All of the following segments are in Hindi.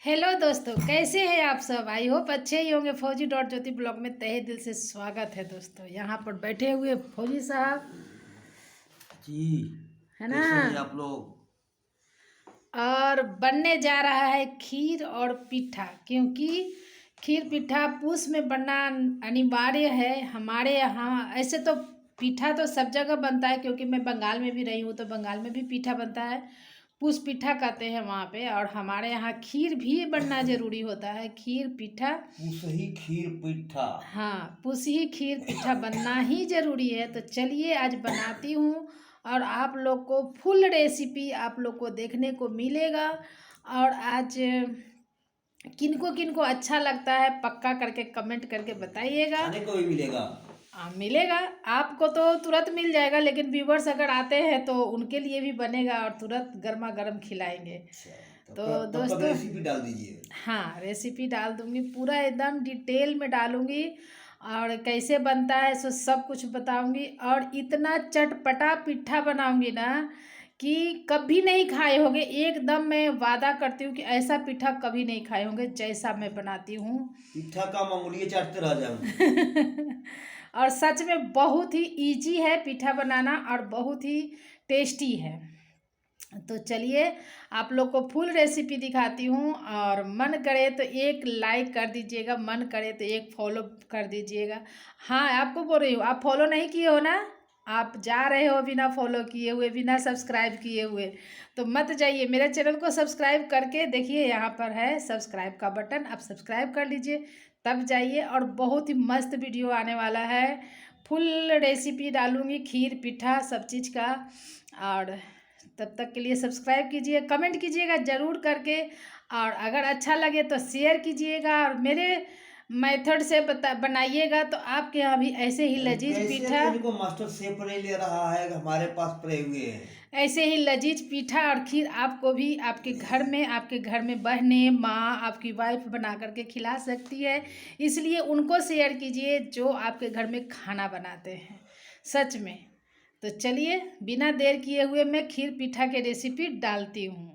हेलो दोस्तों, कैसे हैं आप सब। आई होप अच्छे ही होंगे। फौजी डॉट ज्योति ब्लॉग में तहे दिल से स्वागत है दोस्तों। यहाँ पर बैठे हुए फौजी साहब जी। है ना, कैसे हैं आप लोग? और बनने जा रहा है खीर और पिठा, क्योंकि खीर पिठा पूस में बनना अनिवार्य है हमारे यहाँ। ऐसे तो पिठा तो सब जगह बनता है, क्योंकि मैं बंगाल में भी रही हूँ तो बंगाल में भी पिठा बनता है। पूस पिठा कहते हैं वहाँ पे। और हमारे यहाँ खीर भी बनना जरूरी होता है, खीर पिठा। सही खीर पिठा। हाँ, पूसी खीर पिठा बनना ही जरूरी है। तो चलिए आज बनाती हूँ और आप लोग को फुल रेसिपी आप लोग को देखने को मिलेगा। और आज किनको किनको अच्छा लगता है पक्का करके कमेंट करके बताइएगा। खाने को भी मिलेगा। मिलेगा आपको तो तुरंत मिल जाएगा, लेकिन व्यूवर्स अगर आते हैं तो उनके लिए भी बनेगा और तुरंत गर्मा गर्म खिलाएंगे। तो दोस्तों रेसिपी डाल दीजिए। हाँ, रेसिपी डाल दूंगी, पूरा एकदम डिटेल में डालूंगी और कैसे बनता है सो सब कुछ बताऊंगी। और इतना चटपटा पिट्ठा बनाऊंगी ना कि कभी नहीं खाए होंगे। एकदम मैं वादा करती हूँ कि ऐसा पिट्ठा कभी नहीं खाए होंगे जैसा मैं बनाती हूँ। पिट्ठा का मंगुलिये चाटते रह जाऊंगे। और सच में बहुत ही इजी है पिठा बनाना और बहुत ही टेस्टी है। तो चलिए आप लोग को फुल रेसिपी दिखाती हूँ। और मन करे तो एक लाइक कर दीजिएगा, मन करे तो एक फॉलो कर दीजिएगा। हाँ, आपको बोल रही हूँ, आप फॉलो नहीं किए हो ना, आप जा रहे हो बिना फॉलो किए हुए, बिना सब्सक्राइब किए हुए, तो मत जाइए। मेरे चैनल को सब्सक्राइब करके देखिए, यहाँ पर है सब्सक्राइब का बटन, आप सब्सक्राइब कर लीजिए तब जाइए। और बहुत ही मस्त वीडियो आने वाला है, फुल रेसिपी डालूँगी खीर पिठा सब चीज़ का। और तब तक के लिए सब्सक्राइब कीजिए, कमेंट कीजिएगा ज़रूर करके, और अगर अच्छा लगे तो शेयर कीजिएगा। और मेरे मेथड से बनाइएगा तो आपके यहाँ भी ऐसे ही लजीज पिठा, इनको मास्टर शेफ नहीं ले रहा है, हमारे पास पड़े हुए हैं ऐसे ही लजीज पिठा और खीर आपको भी आपके घर में बहनें, माँ, आपकी वाइफ बना करके खिला सकती है। इसलिए उनको शेयर कीजिए जो आपके घर में खाना बनाते हैं सच में। तो चलिए बिना देर किए हुए मैं खीर पिठा के रेसिपी डालती हूँ।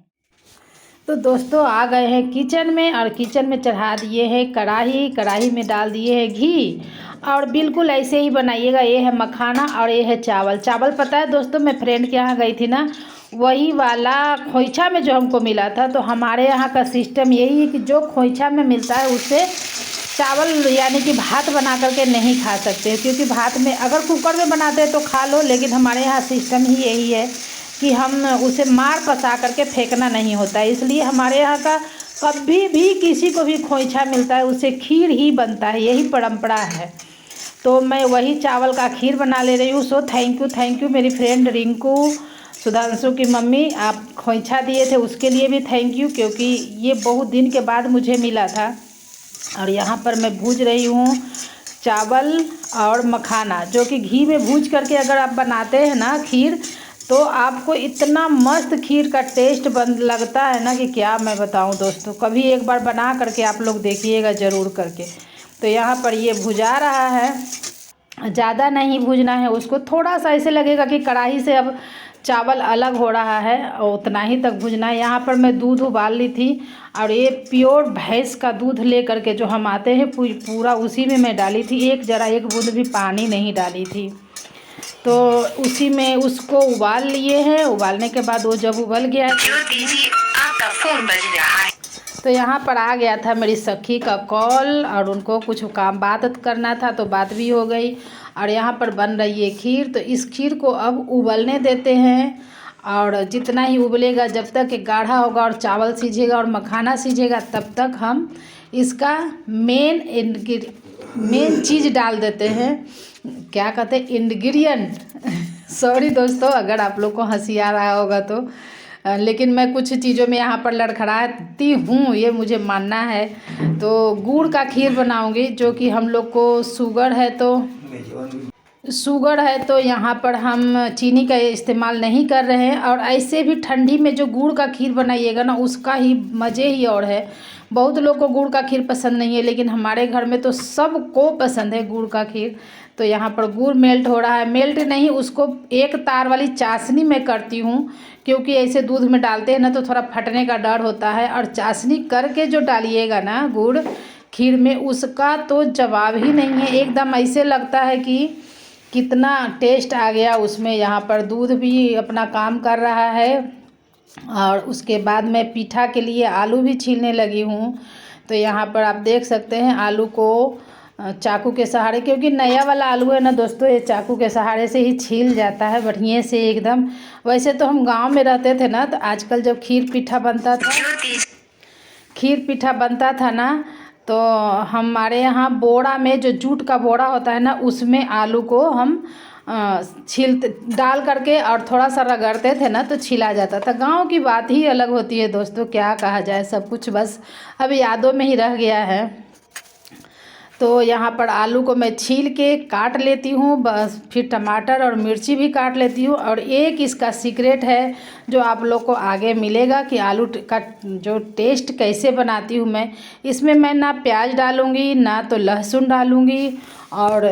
तो दोस्तों आ गए हैं किचन में, और किचन में चढ़ा दिए हैं कढ़ाई, कढ़ाई में डाल दिए हैं घी। और बिल्कुल ऐसे ही बनाइएगा। ये है मखाना और ये है चावल। चावल पता है दोस्तों, मैं फ्रेंड के यहाँ गई थी ना, वही वाला खोइछा में जो हमको मिला था। तो हमारे यहाँ का सिस्टम यही है कि जो खोइछा में मिलता है उससे चावल यानी कि भात बना करके नहीं खा सकते, क्योंकि भात में अगर कुकर में बनाते हैं तो खा लो, लेकिन हमारे यहाँ सिस्टम ही यही है कि हम उसे मार पसा करके फेंकना नहीं होता है। इसलिए हमारे यहाँ का कभी भी किसी को भी खोइछा मिलता है उससे खीर ही बनता है, यही परंपरा है। तो मैं वही चावल का खीर बना ले रही हूँ। सो थैंक यू मेरी फ्रेंड रिंकू, सुधांशु की मम्मी, आप खोइछा दिए थे उसके लिए भी थैंक यू, क्योंकि ये बहुत दिन के बाद मुझे मिला था। और यहाँ पर मैं भूज रही हूँ चावल और मखाना, जो कि घी में भूज करके अगर आप बनाते हैं ना खीर, तो आपको इतना मस्त खीर का टेस्ट लगता है ना कि क्या मैं बताऊं दोस्तों। कभी एक बार बना करके आप लोग देखिएगा ज़रूर करके। तो यहाँ पर ये भुजा रहा है, ज़्यादा नहीं भूजना है उसको, थोड़ा सा ऐसे लगेगा कि कढ़ाई से अब चावल अलग हो रहा है, और उतना ही तक भूजना है। यहाँ पर मैं दूध उबाल ली थी, और ये प्योर भैंस का दूध ले करके जो हम आते हैं पूरा उसी में मैं डाली थी, एक बूंद भी पानी नहीं डाली थी। तो उसी में उसको उबाल लिए हैं। उबालने के बाद वो जब उबल गया है, आपका फोन बज रहा है, तो यहाँ पर आ गया था मेरी सखी का कॉल, और उनको कुछ काम बात करना था तो बात भी हो गई। और यहाँ पर बन रही है खीर। तो इस खीर को अब उबलने देते हैं, और जितना ही उबलेगा, जब तक गाढ़ा होगा और चावल सीझेगा और मखाना सीझेगा, तब तक हम इसका मेन चीज़ डाल देते हैं, क्या कहते हैं, इंग्रेडिएंट। सॉरी दोस्तों अगर आप लोग को हंसी आ रहा होगा तो, लेकिन मैं कुछ चीज़ों में यहाँ पर लड़खड़ाती हूँ, ये मुझे मानना है। तो गुड़ का खीर बनाऊंगी, जो कि हम लोग को शुगर है तो यहाँ पर हम चीनी का इस्तेमाल नहीं कर रहे हैं। और ऐसे भी ठंडी में जो गुड़ का खीर बनाइएगा ना, उसका ही मज़े ही और है। बहुत लोग को गुड़ का खीर पसंद नहीं है, लेकिन हमारे घर में तो सबको पसंद है गुड़ का खीर। तो यहाँ पर गुड़ मेल्ट हो रहा है, मेल्ट नहीं, उसको एक तार वाली चाशनी में करती हूँ, क्योंकि ऐसे दूध में डालते हैं ना तो थोड़ा फटने का डर होता है। और चाशनी करके जो डालिएगा ना गुड़ खीर में, उसका तो जवाब ही नहीं है। एकदम ऐसे लगता है कि कितना टेस्ट आ गया उसमें। यहाँ पर दूध भी अपना काम कर रहा है। और उसके बाद मैं पीठा के लिए आलू भी छीलने लगी हूँ। तो यहाँ पर आप देख सकते हैं आलू को चाकू के सहारे, क्योंकि नया वाला आलू है ना दोस्तों, ये चाकू के सहारे से ही छील जाता है बढ़िया से एकदम। वैसे तो हम गांव में रहते थे ना, तो आजकल जब खीर पीठा बनता था ना, तो हमारे यहाँ बोरा में, जो जूट का बोरा होता है ना, उसमें आलू को हम छीलते डाल करके और थोड़ा सा रगड़ते थे ना, तो छिला जाता था। गांव की बात ही अलग होती है दोस्तों, क्या कहा जाए, सब कुछ बस अब यादों में ही रह गया है। तो यहाँ पर आलू को मैं छील के काट लेती हूँ, बस फिर टमाटर और मिर्ची भी काट लेती हूँ। और एक इसका सीक्रेट है जो आप लोग को आगे मिलेगा कि आलू का जो टेस्ट कैसे बनाती हूँ मैं। इसमें मैं ना प्याज डालूँगी ना तो लहसुन डालूँगी, और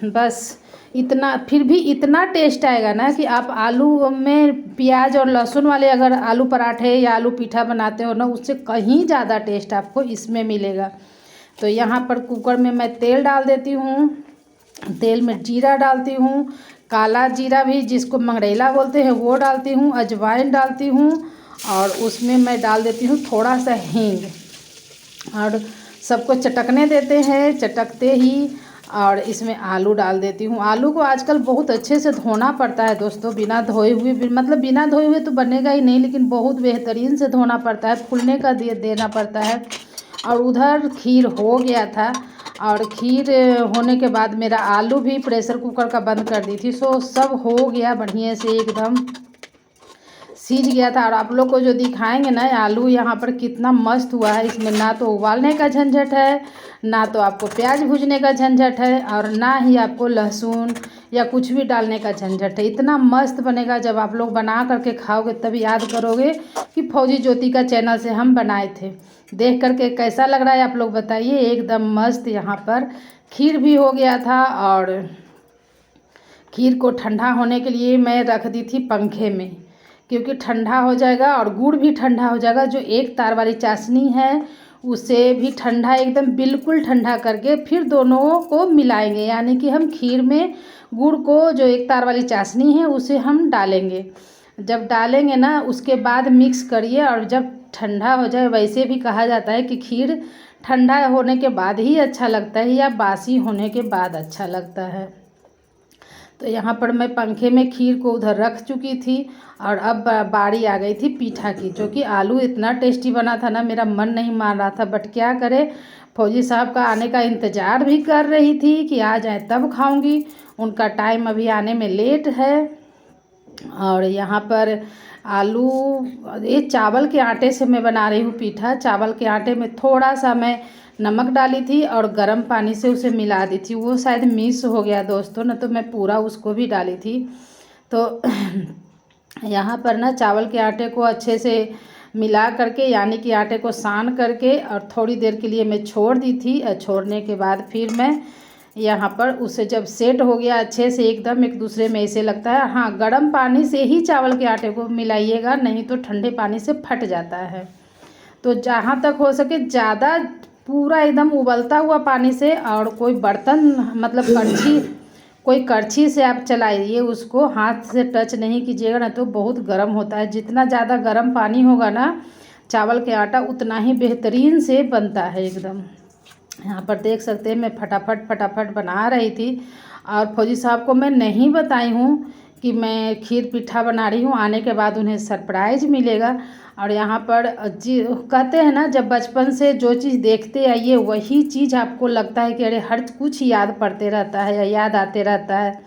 बस इतना, फिर भी इतना टेस्ट आएगा ना कि आप आलू में प्याज और लहसुन वाले अगर आलू पराठे या आलू पीठा बनाते हो ना, उससे कहीं ज़्यादा टेस्ट आपको इसमें मिलेगा। तो यहाँ पर कुकर में मैं तेल डाल देती हूँ। तेल में जीरा डालती हूँ, काला जीरा भी जिसको मंगरैला बोलते हैं वो डालती हूँ, अजवाइन डालती हूँ, और उसमें मैं डाल देती हूँ थोड़ा सा हींग। और सबको चटकने देते हैं, चटकते ही और इसमें आलू डाल देती हूँ। आलू को आजकल बहुत अच्छे से धोना पड़ता है दोस्तों, बिना धोए हुए, मतलब बिना धोए हुए तो बनेगा ही नहीं, लेकिन बहुत बेहतरीन से धोना पड़ता है, फूलने का देना पड़ता है। और उधर खीर हो गया था, और खीर होने के बाद मेरा आलू भी प्रेशर कुकर का बंद कर दी थी, सो सब हो गया बढ़िया से एकदम सीज गया था। और आप लोग को जो दिखाएंगे ना आलू यहाँ पर कितना मस्त हुआ है, इसमें ना तो उबालने का झंझट है, ना तो आपको प्याज भूजने का झंझट है, और ना ही आपको लहसुन या कुछ भी डालने का झंझट है। इतना मस्त बनेगा, जब आप लोग बना करके खाओगे तब याद करोगे कि फौजी ज्योति का चैनल से हम बनाए थे। देख करके कैसा लग रहा है आप लोग बताइए, एकदम मस्त। यहाँ पर खीर भी हो गया था, और खीर को ठंडा होने के लिए मैं रख दी थी पंखे में, क्योंकि ठंडा हो जाएगा और गुड़ भी ठंडा हो जाएगा। जो एक तार वाली चाशनी है उसे भी ठंडा, एकदम बिल्कुल ठंडा करके फिर दोनों को मिलाएंगे, यानी कि हम खीर में गुड़ को, जो एक तार वाली चाशनी है, उसे हम डालेंगे। जब डालेंगे ना उसके बाद मिक्स करिए, और जब ठंडा हो जाए, वैसे भी कहा जाता है कि खीर ठंडा होने के बाद ही अच्छा लगता है या बासी होने के बाद अच्छा लगता है। तो यहाँ पर मैं पंखे में खीर को उधर रख चुकी थी, और अब बारी आ गई थी पीठा की, जो कि आलू इतना टेस्टी बना था ना, मेरा मन नहीं मान रहा था, बट क्या करे, फौजी साहब का आने का इंतज़ार भी कर रही थी कि आ जाए तब खाऊंगी। उनका टाइम अभी आने में लेट है। और यहाँ पर आलू, ये चावल के आटे से मैं बना रही हूँ पीठा। चावल के आटे में थोड़ा सा मैं नमक डाली थी और गर्म पानी से उसे मिला दी थी, वो शायद मिस हो गया दोस्तों, न तो मैं पूरा उसको भी डाली थी। तो यहाँ पर ना चावल के आटे को अच्छे से मिला करके, यानी कि आटे को सान करके, और थोड़ी देर के लिए मैं छोड़ दी थी। छोड़ने के बाद फिर मैं यहाँ पर उसे जब सेट हो गया अच्छे से एकदम एक दूसरे में, ऐसे लगता है, हाँ, गर्म पानी से ही चावल के आटे को मिलाइएगा, नहीं तो ठंडे पानी से फट जाता है। तो जहाँ तक हो सके ज़्यादा पूरा एकदम उबलता हुआ पानी से, और कोई बर्तन, मतलब कड़छी, कोई कड़छी से आप चलाइए उसको, हाथ से टच नहीं कीजिएगा, ना तो बहुत गर्म होता है। जितना ज़्यादा गर्म पानी होगा ना चावल के आटा, उतना ही बेहतरीन से बनता है एकदम। यहाँ पर देख सकते हैं मैं फटाफट बना रही थी, और फौजी साहब को मैं नहीं बताई हूँ कि मैं खीर पीठा बना रही हूँ, आने के बाद उन्हें सरप्राइज़ मिलेगा। और यहाँ पर जी कहते हैं ना, जब बचपन से जो चीज़ देखते आइए वही चीज़ आपको लगता है कि अरे हर कुछ याद पड़ते रहता है या याद आते रहता है।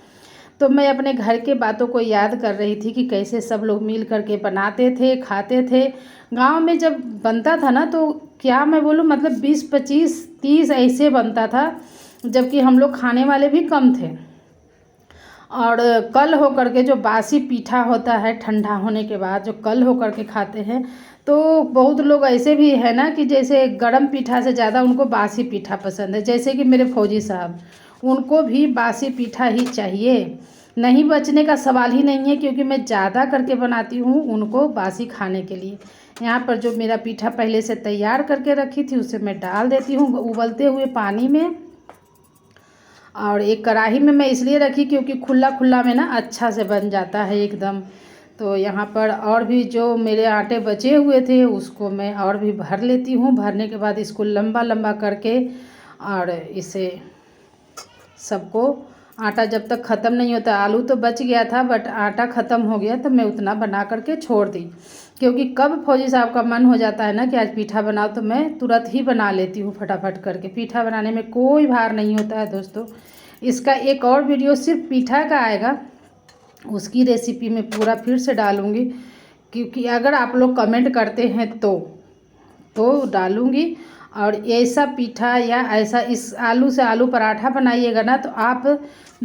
तो मैं अपने घर के बातों को याद कर रही थी कि कैसे सब लोग मिल करके बनाते थे, खाते थे। गांव में जब बनता था ना, तो क्या मैं बोलूँ, मतलब 20, 25, 30 ऐसे बनता था, जबकि हम लोग खाने वाले भी कम थे। और कल हो करके जो बासी पीठा होता है ठंडा होने के बाद, जो कल हो करके खाते हैं, तो बहुत लोग ऐसे भी है ना कि जैसे गरम पीठा से ज़्यादा उनको बासी पीठा पसंद है। जैसे कि मेरे फौजी साहब, उनको भी बासी पीठा ही चाहिए, नहीं बचने का सवाल ही नहीं है, क्योंकि मैं ज़्यादा करके बनाती हूँ उनको बासी खाने के लिए। यहाँ पर जो मेरा पीठा पहले से तैयार करके रखी थी उसे मैं डाल देती हूँ उबलते हुए पानी में। और एक कढ़ाई में मैं इसलिए रखी क्योंकि खुला खुला में ना अच्छा से बन जाता है एकदम। तो यहाँ पर और भी जो मेरे आटे बचे हुए थे उसको मैं और भी भर लेती हूँ। भरने के बाद इसको लंबा लंबा करके और इसे सबको आटा जब तक ख़त्म नहीं होता, आलू तो बच गया था बट आटा ख़त्म हो गया तो मैं उतना बना करके छोड़ दी, क्योंकि कब फौजी साहब का मन हो जाता है ना कि आज पीठा बनाओ तो मैं तुरंत ही बना लेती हूँ फटाफट करके। पीठा बनाने में कोई भार नहीं होता है दोस्तों। इसका एक और वीडियो सिर्फ पीठा का आएगा, उसकी रेसिपी मैं पूरा फिर से डालूँगी, क्योंकि अगर आप लोग कमेंट करते हैं तो डालूँगी। और ऐसा पीठा या ऐसा इस आलू से आलू पराठा बनाइएगा ना तो आप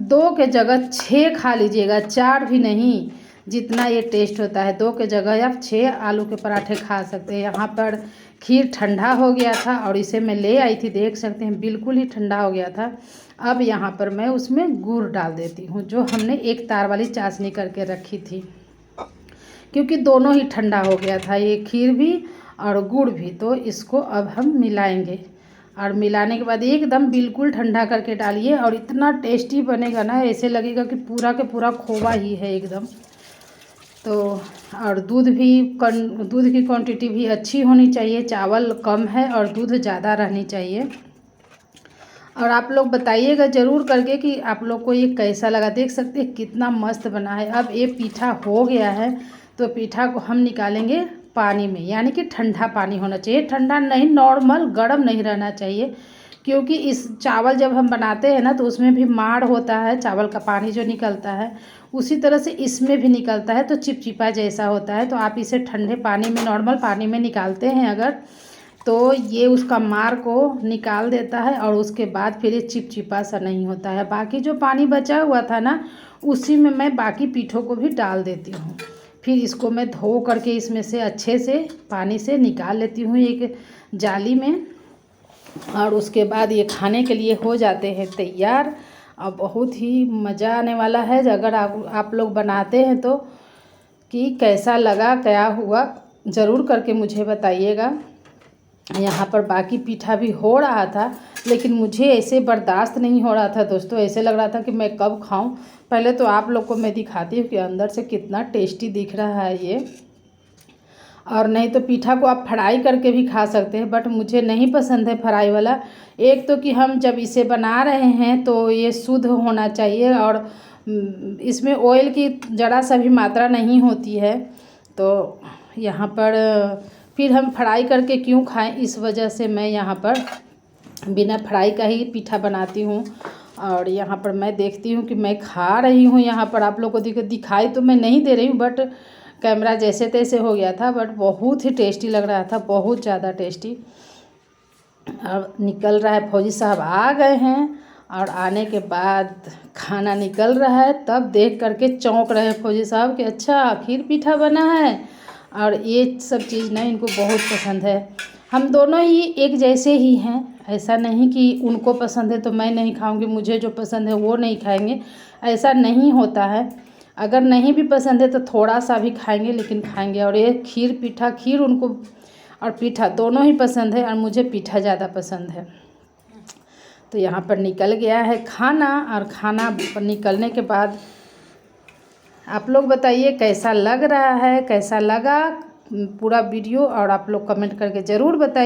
2 के जगह 6 खा लीजिएगा, 4 भी नहीं, जितना ये टेस्ट होता है 2 के जगह आप 6 आलू के पराठे खा सकते हैं। यहाँ पर खीर ठंडा हो गया था और इसे मैं ले आई थी, देख सकते हैं बिल्कुल ही ठंडा हो गया था। अब यहाँ पर मैं उसमें गुड़ डाल देती हूँ, जो हमने एक तार वाली चाशनी करके रखी थी, क्योंकि दोनों ही ठंडा हो गया था, ये खीर भी और गुड़ भी। तो इसको अब हम मिलाएंगे और मिलाने के बाद एकदम बिल्कुल ठंडा करके डालिए और इतना टेस्टी बनेगा ना, ऐसे लगेगा कि पूरा के पूरा खोवा ही है एकदम। तो और दूध की क्वांटिटी भी अच्छी होनी चाहिए, चावल कम है और दूध ज़्यादा रहनी चाहिए। और आप लोग बताइएगा ज़रूर करके कि आप लोग को ये कैसा लगा। देख सकते हैं कितना मस्त बना है। अब ये पीठा हो गया है तो पीठा को हम निकालेंगे पानी में, यानी कि ठंडा पानी होना चाहिए, ठंडा नहीं, नॉर्मल गर्म नहीं रहना चाहिए, क्योंकि इस चावल जब हम बनाते हैं ना तो उसमें भी माड़ होता है, चावल का पानी जो निकलता है उसी तरह से इसमें भी निकलता है, तो चिपचिपा जैसा होता है। तो आप इसे ठंडे पानी में, नॉर्मल पानी में निकालते हैं अगर, तो ये उसका मार को निकाल देता है और उसके बाद फिर ये चिपचिपा सा नहीं होता है। बाकी जो पानी बचा हुआ था ना उसी में मैं बाकी पीठों को भी डाल देती हूँ। फिर इसको मैं धो करके इसमें से अच्छे से पानी से निकाल लेती हूँ एक जाली में, और उसके बाद ये खाने के लिए हो जाते हैं तैयार। और बहुत ही मज़ा आने वाला है अगर आप लोग बनाते हैं तो। कि कैसा लगा, क्या हुआ, ज़रूर करके मुझे बताइएगा। यहाँ पर बाकी पीठा भी हो रहा था, लेकिन मुझे ऐसे बर्दाश्त नहीं हो रहा था दोस्तों, ऐसे लग रहा था कि मैं कब खाऊं। पहले तो आप लोग को मैं दिखाती हूँ कि अंदर से कितना टेस्टी दिख रहा है ये। और नहीं तो पीठा को आप फ्राई करके भी खा सकते हैं, बट मुझे नहीं पसंद है फ्राई वाला। एक तो कि हम जब इसे बना रहे हैं तो ये शुद्ध होना चाहिए और इसमें ऑयल की ज़रा सा भी मात्रा नहीं होती है। तो यहाँ पर फिर हम फ्राई करके क्यों खाएं, इस वजह से मैं यहाँ पर बिना फ्राई का ही पीठा बनाती हूँ। और यहाँ पर मैं देखती हूँ कि मैं खा रही हूँ। यहाँ पर आप लोग को दिखाई तो मैं नहीं दे रही हूँ, बट कैमरा जैसे तैसे हो गया था, बट बहुत ही टेस्टी लग रहा था, बहुत ज़्यादा टेस्टी। अब निकल रहा है, फौजी साहब आ गए हैं और आने के बाद खाना निकल रहा है, तब देख करके चौंक रहे हैं फौजी साहब कि अच्छा खीर पीठा बना है। और ये सब चीज़ ना इनको बहुत पसंद है। हम दोनों ही एक जैसे ही हैं, ऐसा नहीं कि उनको पसंद है तो मैं नहीं खाऊंगी, मुझे जो पसंद है वो नहीं खाएंगे, ऐसा नहीं होता है। अगर नहीं भी पसंद है तो थोड़ा सा भी खाएंगे, लेकिन खाएंगे। और ये खीर उनको और पीठा दोनों ही पसंद है, और मुझे पीठा ज़्यादा पसंद है। तो यहाँ पर निकल गया है खाना, और खाना पर निकलने के बाद आप लोग बताइए कैसा लग रहा है, कैसा लगा पूरा वीडियो, और आप लोग कमेंट करके ज़रूर बताइए।